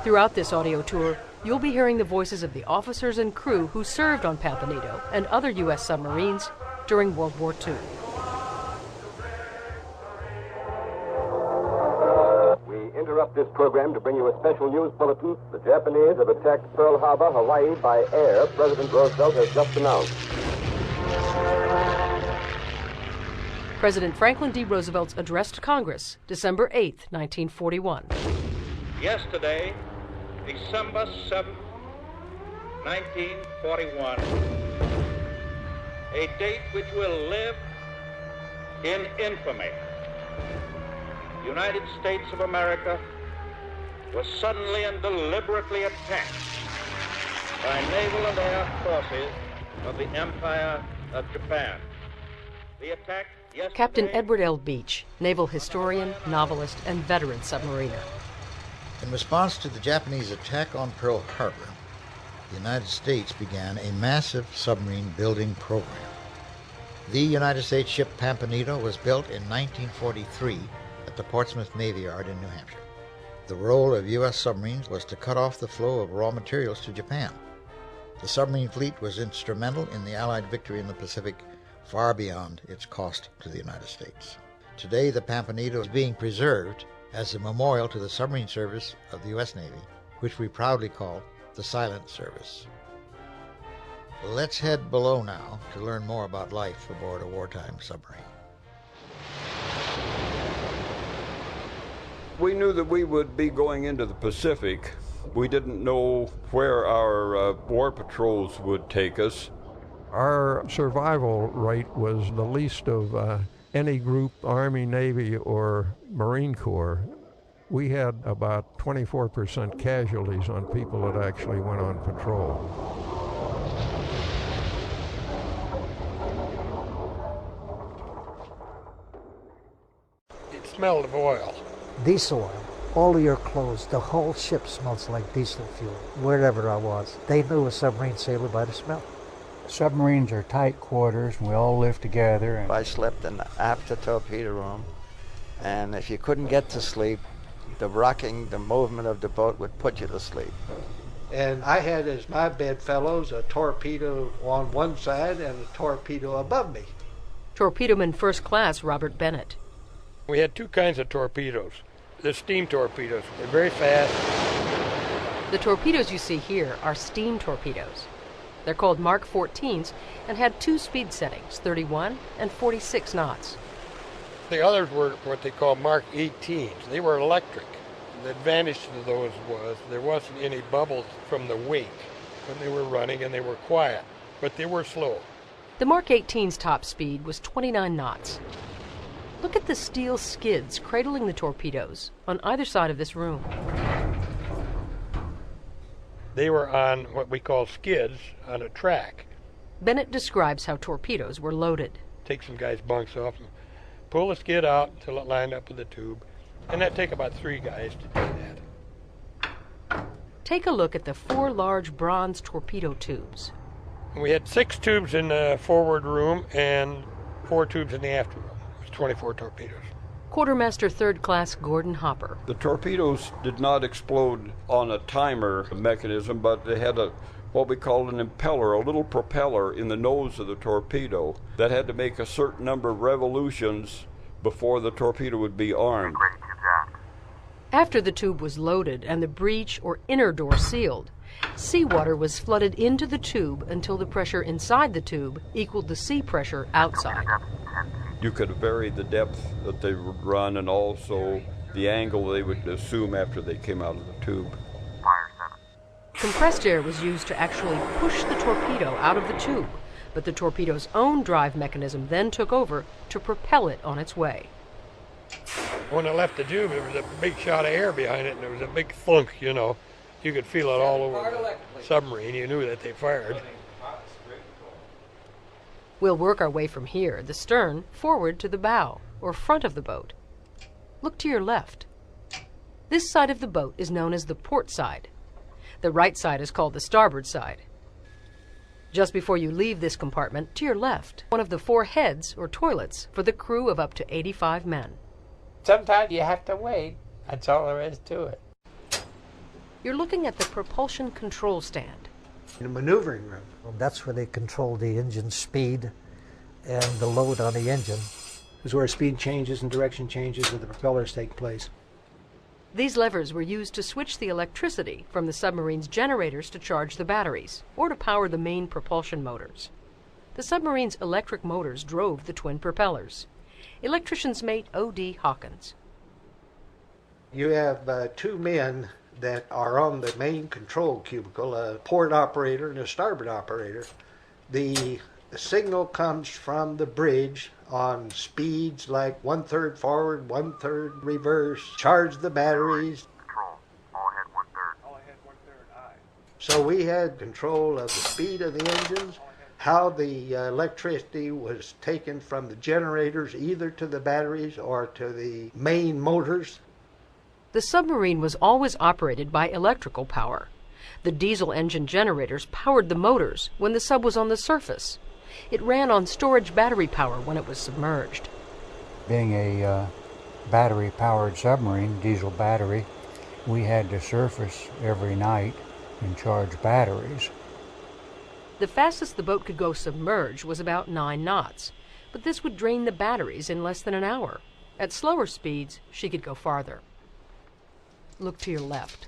Throughout this audio tour, you'll be hearing the voices of the officers and crew who served on Pampanito and other U.S. submarines during World War II. We interrupt this program to bring you a special news bulletin. The Japanese have attacked Pearl Harbor, Hawaii by air, President Roosevelt has just announced. President Franklin D. Roosevelt's address to Congress, December 8, 1941. Yesterday, December 7, 1941, a date which will live in infamy. The United States of America was suddenly and deliberately attacked by naval and air forces of the Empire of Japan. The attack yesterday... Captain Edward L. Beach, naval historian, novelist, and veteran submariner. In response to the Japanese attack on Pearl Harbor, the United States began a massive submarine building program. The United States ship Pampanito was built in 1943 at the Portsmouth Navy Yard in New Hampshire. The role of U.S. submarines was to cut off the flow of raw materials to Japan. The submarine fleet was instrumental in the Allied victory in the Pacific, far beyond its cost to the United States. Today, the Pampanito is being preserved as a memorial to the submarine service of the U.S. Navy, which we proudly call the Silent Service. Let's head below now to learn more about life aboard a wartime submarine. We knew that we would be going into the Pacific. We didn't know where our war patrols would take us. Our survival rate was the least of any group, Army, Navy, or Marine Corps. We had about 24% casualties on people that actually went on patrol. It smelled of oil. Diesel oil. All of your clothes, the whole ship smells like diesel fuel. Wherever I was, they knew a submarine sailor by the smell. Submarines are tight quarters, and we all live together. I slept in the after torpedo room, and if you couldn't get to sleep, the rocking, the movement of the boat would put you to sleep. And I had as my bedfellows a torpedo on one side and a torpedo above me. Torpedoman First Class Robert Bennett. We had two kinds of torpedoes. The steam torpedoes. They're very fast. The torpedoes you see here are steam torpedoes. They're called Mark 14s and had two speed settings, 31 and 46 knots. The others were what they call Mark 18s. They were electric. The advantage to those was there wasn't any bubbles from the wake when they were running, and they were quiet, but they were slow. The Mark 18's top speed was 29 knots. Look at the steel skids cradling the torpedoes on either side of this room. They were on what we call skids on a track. Bennett describes how torpedoes were loaded. Take some guys' bunks off and pull the skid out until it lined up with the tube, and that'd take about 3 guys to do that. Take a look at the 4 large bronze torpedo tubes. We had 6 tubes in the forward room and 4 tubes in the after room. It was 24 torpedoes. Quartermaster Third Class Gordon Hopper. The torpedoes did not explode on a timer mechanism, but they had what we call an impeller, a little propeller in the nose of the torpedo that had to make a certain number of revolutions before the torpedo would be armed. After the tube was loaded and the breech or inner door sealed, seawater was flooded into the tube until the pressure inside the tube equaled the sea pressure outside. You could vary the depth that they would run and also the angle they would assume after they came out of the tube. Compressed air was used to actually push the torpedo out of the tube, but the torpedo's own drive mechanism then took over to propel it on its way. When it left the tube, there was a big shot of air behind it, and there was a big thunk, you know. You could feel it all over the submarine. You knew that they fired. We'll work our way from here, the stern, forward to the bow, or front of the boat. Look to your left. This side of the boat is known as the port side. The right side is called the starboard side. Just before you leave this compartment, to your left, one of the 4 heads, or toilets, for the crew of up to 85 men. Sometimes you have to wait. That's all there is to it. You're looking at the propulsion control stand. In the maneuvering room. That's where they control the engine speed and the load on the engine. Is where speed changes and direction changes of the propellers take place. These levers were used to switch the electricity from the submarine's generators to charge the batteries or to power the main propulsion motors. The submarine's electric motors drove the twin propellers. Electrician's mate O.D. Hawkins. You have two men that are on the main control cubicle, a port operator and a starboard operator. The signal comes from the bridge on speeds like 1/3 forward, 1/3 reverse, charge the batteries. Control, all ahead 1/3. All ahead 1/3 aye. So we had control of the speed of the engines, how the electricity was taken from the generators either to the batteries or to the main motors. The submarine was always operated by electrical power. The diesel engine generators powered the motors when the sub was on the surface. It ran on storage battery power when it was submerged. Being a battery-powered submarine, diesel battery, we had to surface every night and charge batteries. The fastest the boat could go submerged was about 9 knots, but this would drain the batteries in less than an hour. At slower speeds, she could go farther. Look to your left.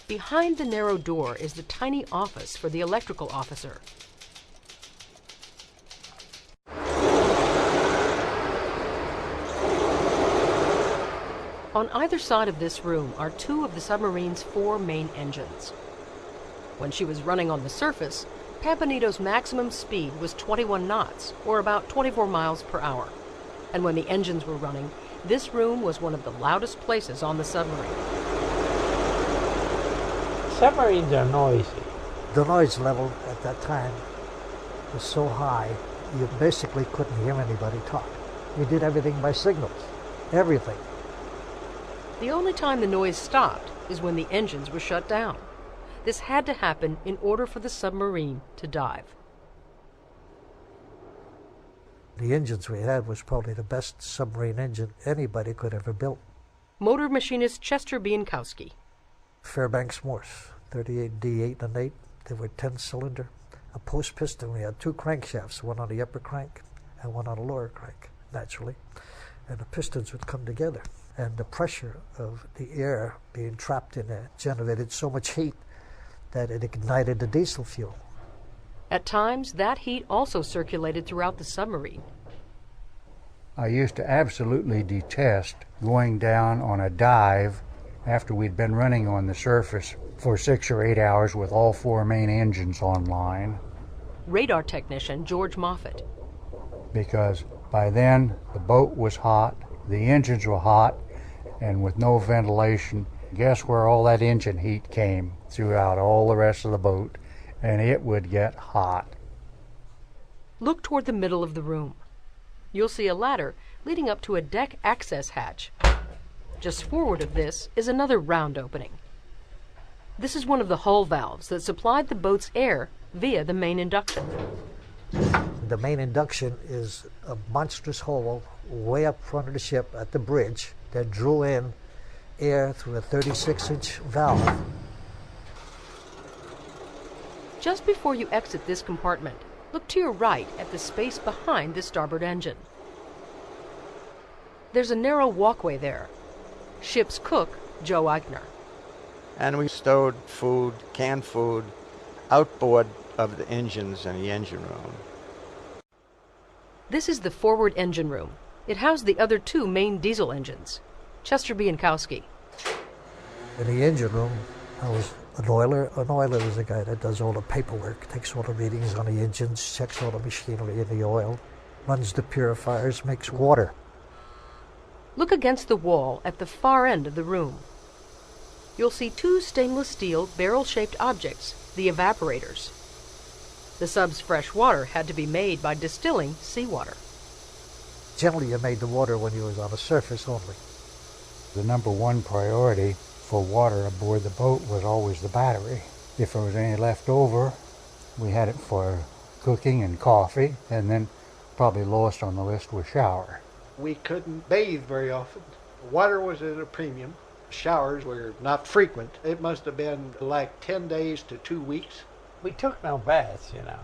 Behind the narrow door is the tiny office for the electrical officer. On either side of this room are 2 of the submarine's 4 main engines. When she was running on the surface, Pampanito's maximum speed was 21 knots, or about 24 miles per hour. And when the engines were running, this room was one of the loudest places on the submarine. Submarines are noisy. The noise level at that time was so high, you basically couldn't hear anybody talk. You did everything by signals, everything. The only time the noise stopped is when the engines were shut down. This had to happen in order for the submarine to dive. The engines we had was probably the best submarine engine anybody could ever build. Motor machinist Chester Bienkowski. Fairbanks Morse, 38D 8 and 8. They were 10-cylinder. A post piston. We had 2 crankshafts, one on the upper crank and one on the lower crank, naturally. And the pistons would come together. And the pressure of the air being trapped in there generated so much heat that it ignited the diesel fuel. At times, that heat also circulated throughout the submarine. I used to absolutely detest going down on a dive after we'd been running on the surface for 6 or 8 hours with all 4 main engines online. Radar technician George Moffett. Because by then the boat was hot, the engines were hot, and with no ventilation, guess where all that engine heat came throughout all the rest of the boat, and it would get hot. Look toward the middle of the room. You'll see a ladder leading up to a deck access hatch. Just forward of this is another round opening. This is one of the hull valves that supplied the boat's air via the main induction. The main induction is a monstrous hole way up front of the ship at the bridge that drew in air through a 36-inch valve. Just before you exit this compartment, look to your right at the space behind the starboard engine. There's a narrow walkway there. Ship's cook, Joe Eigner. And we stowed food, canned food, outboard of the engines in the engine room. This is the forward engine room. It housed the other 2 main diesel engines. Chester Bienkowski. In the engine room, I was an oiler. An oiler is a guy that does all the paperwork, takes all the readings on the engines, checks all the machinery in the oil, runs the purifiers, makes water. Look against the wall at the far end of the room. You'll see 2 stainless steel barrel-shaped objects, the evaporators. The sub's fresh water had to be made by distilling seawater. Generally, you made the water when you was on the surface only. The number 1 priority for water aboard the boat was always the battery. If there was any left over, we had it for cooking and coffee, and then probably lowest on the list was shower. We couldn't bathe very often. Water was at a premium. Showers were not frequent. It must have been like 10 days to 2 weeks. We took no baths, you know.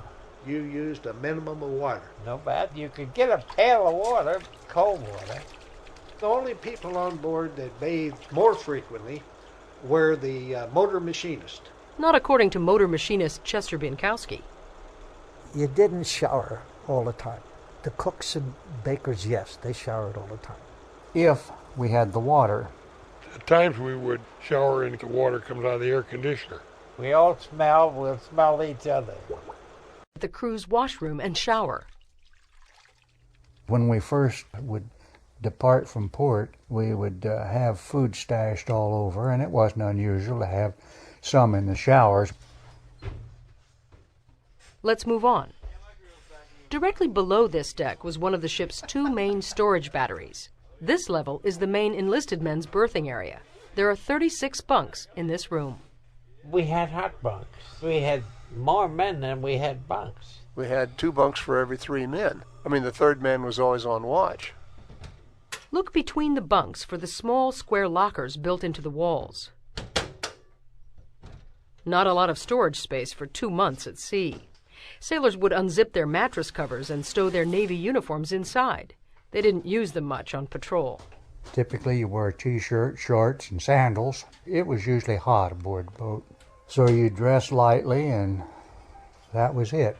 You used a minimum of water. No bath. You could get a pail of water, cold water. The only people on board that bathed more frequently were the motor machinist. Not according to motor machinist Chester Bienkowski. You didn't shower all the time. The cooks and bakers, yes, they showered all the time. If we had the water. At times we would shower and the water comes out of the air conditioner. We'll smell each other. The crew's washroom and shower. When we first would depart from port, we would have food stashed all over, and it wasn't unusual to have some in the showers. Let's move on. Directly below this deck was one of the ship's 2 main storage batteries. This level is the main enlisted men's berthing area. There are 36 bunks in this room. We had hot bunks. We had more men than we had bunks. We had 2 bunks for every 3 men. I mean, the third man was always on watch. Look between the bunks for the small square lockers built into the walls. Not a lot of storage space for 2 months at sea. Sailors would unzip their mattress covers and stow their Navy uniforms inside. They didn't use them much on patrol. Typically you wear a t-shirt, shorts, and sandals. It was usually hot aboard the boat. So you dress lightly, and that was it.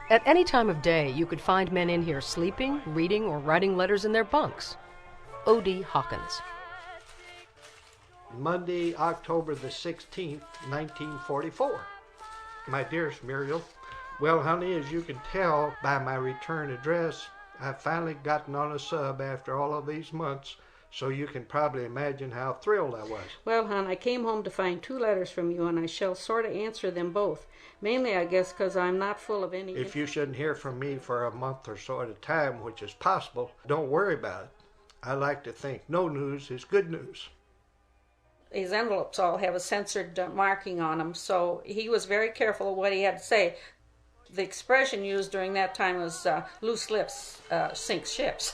At any time of day, you could find men in here sleeping, reading, or writing letters in their bunks. O.D. Hawkins. Monday, October the 16th, 1944. My dearest Muriel, well, honey, as you can tell by my return address, I've finally gotten on a sub after all of these months, so you can probably imagine how thrilled I was. Well, hon, I came home to find 2 letters from you, and I shall sort of answer them both. Mainly, I guess, because I'm not full of any... If you shouldn't hear from me for a month or so at a time, which is possible, don't worry about it. I like to think no news is good news. His envelopes all have a censored marking on them, so he was very careful of what he had to say. The expression used during that time was loose lips sink ships.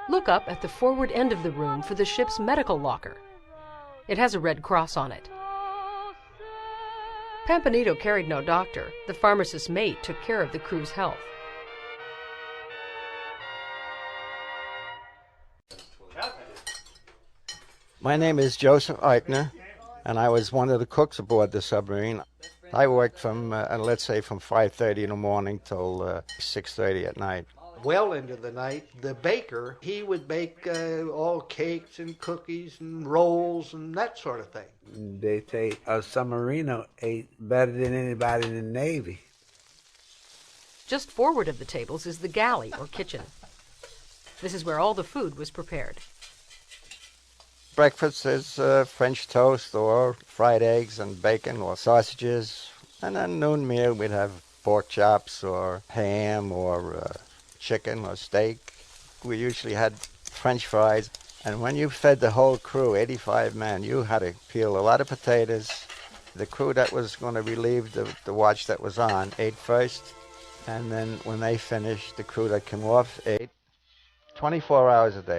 Look up at the forward end of the room for the ship's medical locker. It has a red cross on it. Pampanito carried no doctor. The pharmacist's mate took care of the crew's health. My name is Joseph Eichner, and I was one of the cooks aboard the submarine. I worked from, let's say, from 5:30 in the morning till 6:30 at night. Well into the night, the baker, he would bake all cakes and cookies and rolls and that sort of thing. They say a submariner ate better than anybody in the Navy. Just forward of the tables is the galley, or kitchen. This is where all the food was prepared. Breakfast is French toast or fried eggs and bacon or sausages. And then noon meal we'd have pork chops or ham or chicken or steak. We usually had French fries. And when you fed the whole crew, 85 men, you had to peel a lot of potatoes. The crew that was going to relieve the watch that was on ate first. And then when they finished, the crew that came off ate 24 hours a day.